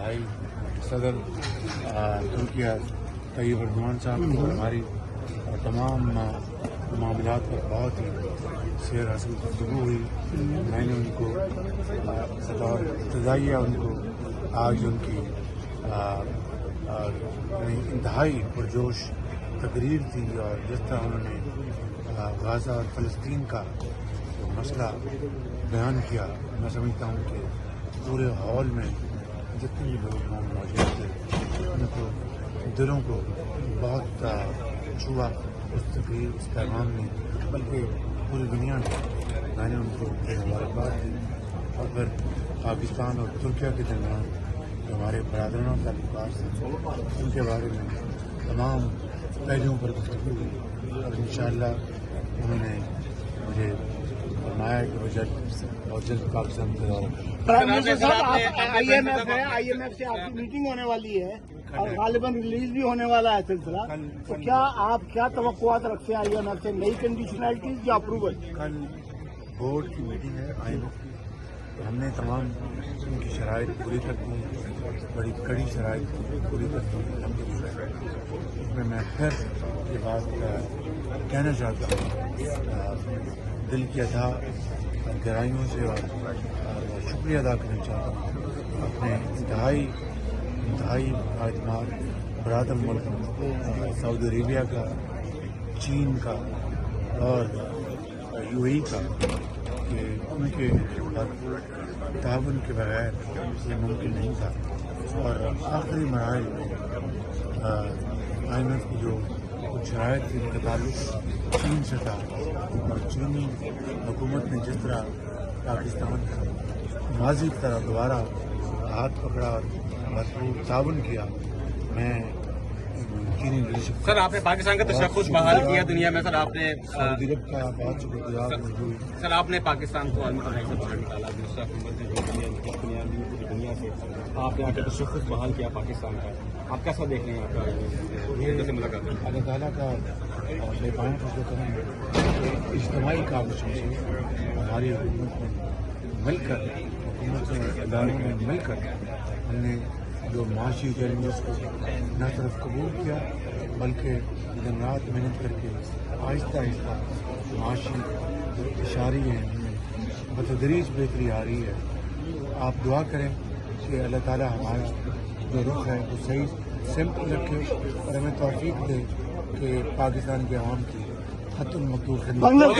بھائی صدر ترکیہ طیب اردوان صاحب کو ہماری تمام معاملات پر بہت ہی سیر حاصل گفتگو ہوئی. میں نے ان کو بطور ابتدائیہ ان کو آج ان کی انتہائی پرجوش تقریر تھی اور جس طرح انہوں نے غزہ اور فلسطین کا مسئلہ بیان کیا، میں سمجھتا ہوں کہ پورے ہال میں جتنے بھی لوگ موجود تھے ان کو دلوں کو بہت چھوا اس تقریر، اس پیغام نے، بلکہ پوری دنیا میں نے ان کو مبارکباد دی. اور پھر پاکستان اور ترکیہ کے درمیان جو ہمارے برادرانہ تعلقات ہیں ان کے بارے میں تمام پہلوؤں پر گفتگو ہوئی اور انشاءاللہ انہوں نے مجھے فرمایا کہ وہ جلد پاکستان کے دورہ آئی ایم ایف سے آپ کی میٹنگ ہونے والی ہے اور غالباً ریلیز بھی ہونے والا ہے سلسلہ، تو کیا آپ کیا توقعات رکھتے ہیں آئی ایم ایف سے؟ نئی کنڈیشنلٹیز یا اپروول؟ کل بورڈ کی میٹنگ ہے آئی ایم ایف کی، ہم نے تمام ان کی شرائط پوری کر دی ہیں، بڑی کڑی شرائط پوری کر دی ہیں الحمدللہ. اس میں پھر یہ بات کہنا چاہتا ہوں، دل کی ادا گہرائیوں سے اور شکریہ ادا کرنا چاہتا ہوں اپنے انتہائی اعتماد برادر ملک سعودی عربیہ کا، چین کا اور یو اے ای کا، کہ ان کے تعاون کے بغیر یہ ممکن نہیں تھا. اور آخری مراحل میں آئی ایم ایف کی جو کچھ شرائط تھی ان کا تعلق چین سے تھا اور چینی حکومت نے جس طرح پاکستان کا ماضی کی طرح دوبارہ ہاتھ پکڑا اور بھرپور تعاون کیا. میں چینی لیڈرشپ سر آپ نے پاکستان کا تشخص بحال کیا دنیا میں. سر آپ نے سعودی عرب کا بہت شکر گزار موجود. سر آپ نے پاکستان کو عالمی پڑھائی سے باہر نکالا، دوسرا حکومت دنیا سے آپ نے آ کے تشخص بحال کیا پاکستان کا. آپ کیسا دیکھ رہے ہیں آپ کا جیسے ملاقات ہے؟ اللہ تعالیٰ کا بے پناہ فضل و کرم ہے کہ اجتماعی کاوشوں سے ہماری حکومت نے مل کر، حکومت کے اداروں میں مل کر ہم نے جو معاشی چیلنجز کو نہ صرف قبول کیا بلکہ دن رات محنت کر کے آہستہ آہستہ معاشی جو اشاری ہیں ان میں بتدریج بہتری آ رہی ہے. آپ دعا کریں کہ اللہ تعالیٰ ہمارا جو رخ ہے وہ صحیح سمت رکھے اور ہمیں توفیق دے کہ پاکستان کے عوام کی حت المقدور خدمت